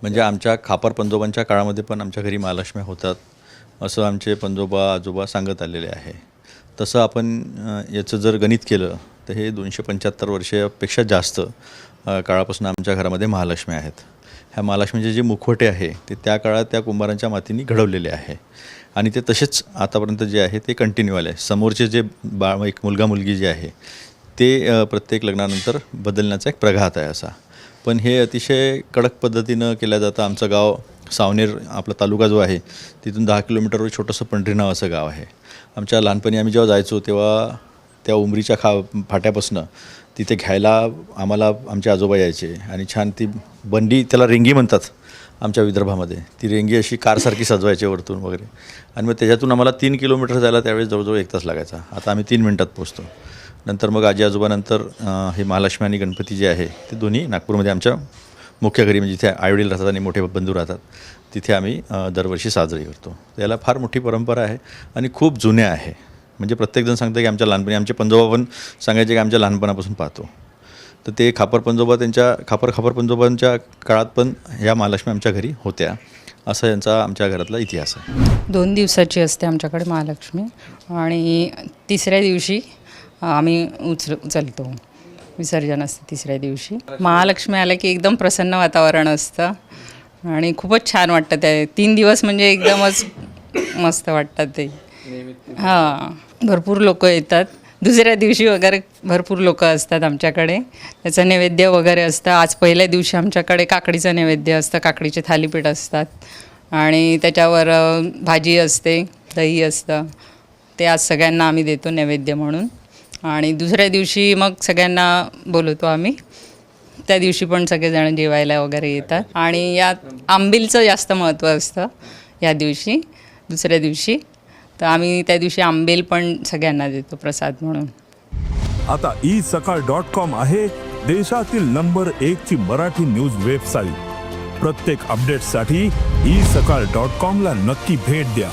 म्हणजे आमच्या खापर पंजोबांच्या काळामध्ये पण आमच्या घरी महालक्ष्मी होतात असं आमचे पंजोबा आजोबा सांगत आलेले आहे. तसं आपण याचं जर गणित केलं तर हे 275 वर्षापेक्षा जास्त काळापासून आमच्या घरामध्ये महालक्ष्मी आहेत. ह्या महालक्ष्मीचे जे मुखवटे आहे ते त्या काळात त्या कुंभारांच्या मातीने घडवलेले आहे आणि ते तसेच आतापर्यंत जे आहे ते कंटिन्यू आले. समोरचे जे एक मुलगा मुलगी जे आहे ते प्रत्येक लग्नानंतर बदलण्याचा एक प्रघात आहे असा. पण हे अतिशय कडक पद्धतीनं केलं जातं. आमचं गाव सावनेर आपला तालुका जो आहे तिथून 10 किलोमीटरवर छोटंसं पंढरी नाव असं गाव आहे. आमच्या लहानपणी आम्ही जेव्हा जायचो तेव्हा त्या उमरीच्या फाट्यापासनं तिथे घ्यायला आम्हाला आमचे आजोबा यायचे आणि छान ती बंडी, त्याला रेंगी म्हणतात आमच्या विदर्भामध्ये, ती रेंगी अशी कारसारखी सजवायची वरतून वगैरे आणि मग त्याच्यातून आम्हाला 3 किलोमीटर जायला त्यावेळेस जवळजवळ 1 तास लागायचा. आता आम्ही 3 मिनटात पोचतो. नंतर मग आजी आजोबानंतर हे महालक्ष्मी आणि गणपती जे आहे ते दोन्ही नागपूरमध्ये आमच्या मुख्य घरी, म्हणजे जिथे आईवडील राहतात आणि मोठे बंधू राहतात तिथे आम्ही दरवर्षी साजरी करतो. त्याला फार मोठी परंपरा आहे आणि खूप जुन्या आहे. म्हणजे प्रत्येकजण सांगतं की आमच्या लहानपणी, आमचे पंजोबा पण सांगायचे की आमच्या लहानपणापासून पाहतो. तर ते खापर पंजोबा त्यांच्या खापर पंजोबांच्या काळात पण ह्या महालक्ष्मी आमच्या घरी होत्या असा यांचा आमच्या घरातला इतिहास आहे. 2 दिवसाची असते आमच्याकडे महालक्ष्मी आणि तिसऱ्या दिवशी आम्ही उचलतो. विसर्जन असतं तिसऱ्या दिवशी. महालक्ष्मी आलं की एकदम प्रसन्न वातावरण असतं आणि खूपच छान वाटतं. ते 3 दिवस म्हणजे एकदमच मस्त वाटतात ते. हां, भरपूर लोक येतात. दुसऱ्या दिवशी वगैरे भरपूर लोक असतात आमच्याकडे. त्याचं नैवेद्य वगैरे असतं. आज पहिल्या दिवशी आमच्याकडे काकडीचं नैवेद्य असतं, काकडीचे थालीपीठ असतात आणि त्याच्यावर भाजी असते, दही असतं. ते आज सगळ्यांना आम्ही देतो नैवेद्य म्हणून. आणि दुसऱ्या दिवशी मग सगळ्यांना बोलवतो आम्ही. त्या दिवशी पण सगळेजण जेवायला वगैरे येतात आणि यात आंबीलचं जास्त महत्त्व असतं या दिवशी, दुसऱ्या दिवशी. तर आम्ही त्या दिवशी आंबेल पण सगळ्यांना देतो प्रसाद म्हणून. आता isakal.com आहे देशातील नंबर 1 ची मराठी न्यूज वेबसाईट. प्रत्येक अपडेटसाठी isakal.com ला नक्की भेट द्या.